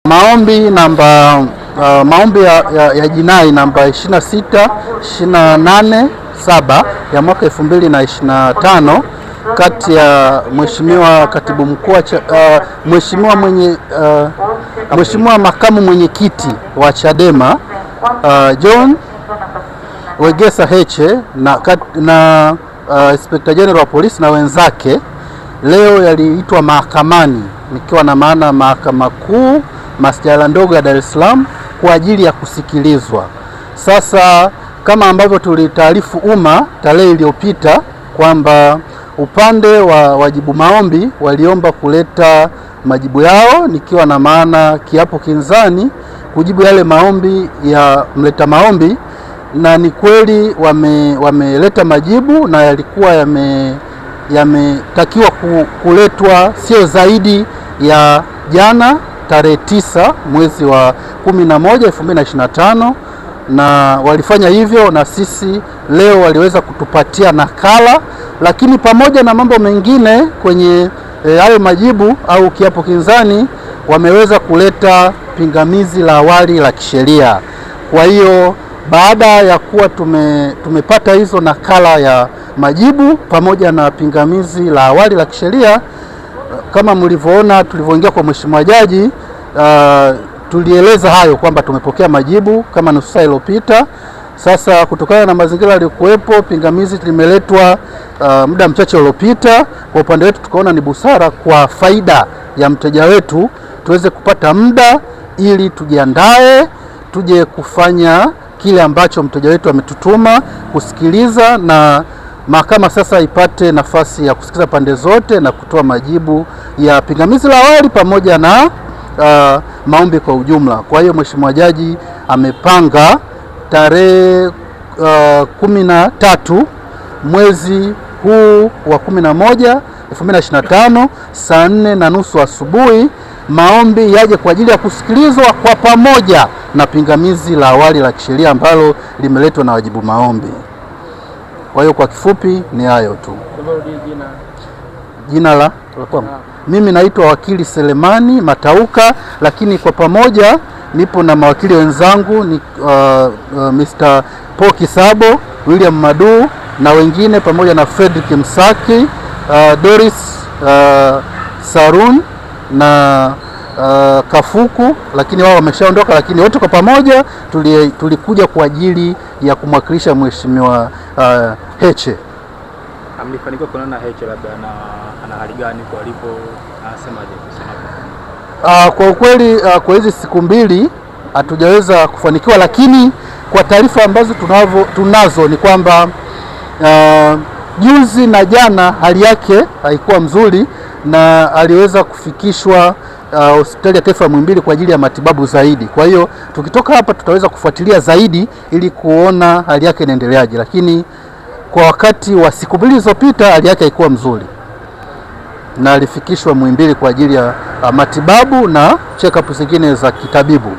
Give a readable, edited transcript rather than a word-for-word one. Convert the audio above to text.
Maombi ya jinai namba 26287 ya mwaka 2025 kati ya Mheshimiwa Katibu Mkuu Mheshimiwa Makamu Mwenyekiti wa Chadema John Wegesa Heche na Inspector General wa Polisi na wenzake leo yaliitwa mahakamani, nikiwa na maana Mahakama Kuu Masjala ndogo ya Dar es Salaam kwa ajili ya kusikilizwa. Sasa kama ambavyo tulitaarifu umma tarehe iliyopita kwamba upande wa wajibu maombi waliomba kuleta majibu yao, nikiwa na maana kiapo kinzani kujibu yale maombi ya mleta maombi, na ni kweli wameleta majibu na yalikuwa yametakiwa kuletwa sio zaidi ya jana tarehe 9 mwezi wa 11 2025, na walifanya hivyo, na sisi leo waliweza kutupatia nakala, lakini pamoja na mambo mengine kwenye hayo majibu au kiapo kinzani wameweza kuleta pingamizi la awali la kisheria. Kwa hiyo baada ya kuwa tumepata hizo nakala ya majibu pamoja na pingamizi la awali la kisheria, kama mlivyoona tulivyoingia kwa Mheshimiwa Jaji, tulieleza hayo kwamba tumepokea majibu kama nusu saa iliyopita. Sasa kutokana na mazingira yaliyokuwepo, pingamizi limeletwa muda mchache uliopita. Kwa upande wetu tukaona ni busara kwa faida ya mteja wetu tuweze kupata muda ili tujiandae tuje kufanya kile ambacho mteja wetu ametutuma kusikiliza, na mahakama sasa ipate nafasi ya kusikiliza pande zote na kutoa majibu ya pingamizi la awali pamoja na maombi kwa ujumla. Kwa hiyo Mheshimiwa Jaji amepanga tarehe 13 mwezi huu wa 11 2025 saa 4:30 asubuhi maombi yaje kwa ajili ya kusikilizwa kwa pamoja na pingamizi la awali la kisheria ambalo limeletwa na wajibu maombi. Kwa hiyo kwa kifupi ni hayo tu. Jina la mimi naitwa Wakili Selemani Matauka, lakini kwa pamoja nipo na mawakili wenzangu ni Mr. Paul Kisabo, William Madu na wengine, pamoja na Fredrick Msaki, Doris Sarun na Kafuku, lakini wao wameshaondoka, lakini wote kwa pamoja tulikuja kwa ajili ya kumwakilisha Mheshimiwa Heche. Amlifanikiwa kuonana Heche, labda ana hali gani kwa alipo, anasemaje kusema? Kwa ukweli kwa hizi siku mbili hatujaweza kufanikiwa, lakini kwa taarifa ambazo tunazo ni kwamba juzi na jana hali yake haikuwa mzuri na aliweza kufikishwa hospitali ya taifa Muhimbili kwa ajili ya matibabu zaidi. Kwa hiyo tukitoka hapa tutaweza kufuatilia zaidi ili kuona hali yake inaendeleaje, lakini kwa wakati wa siku mbili zilizopita hali yake haikuwa mzuri na alifikishwa Muhimbili kwa ajili ya matibabu na check up zingine za kitabibu.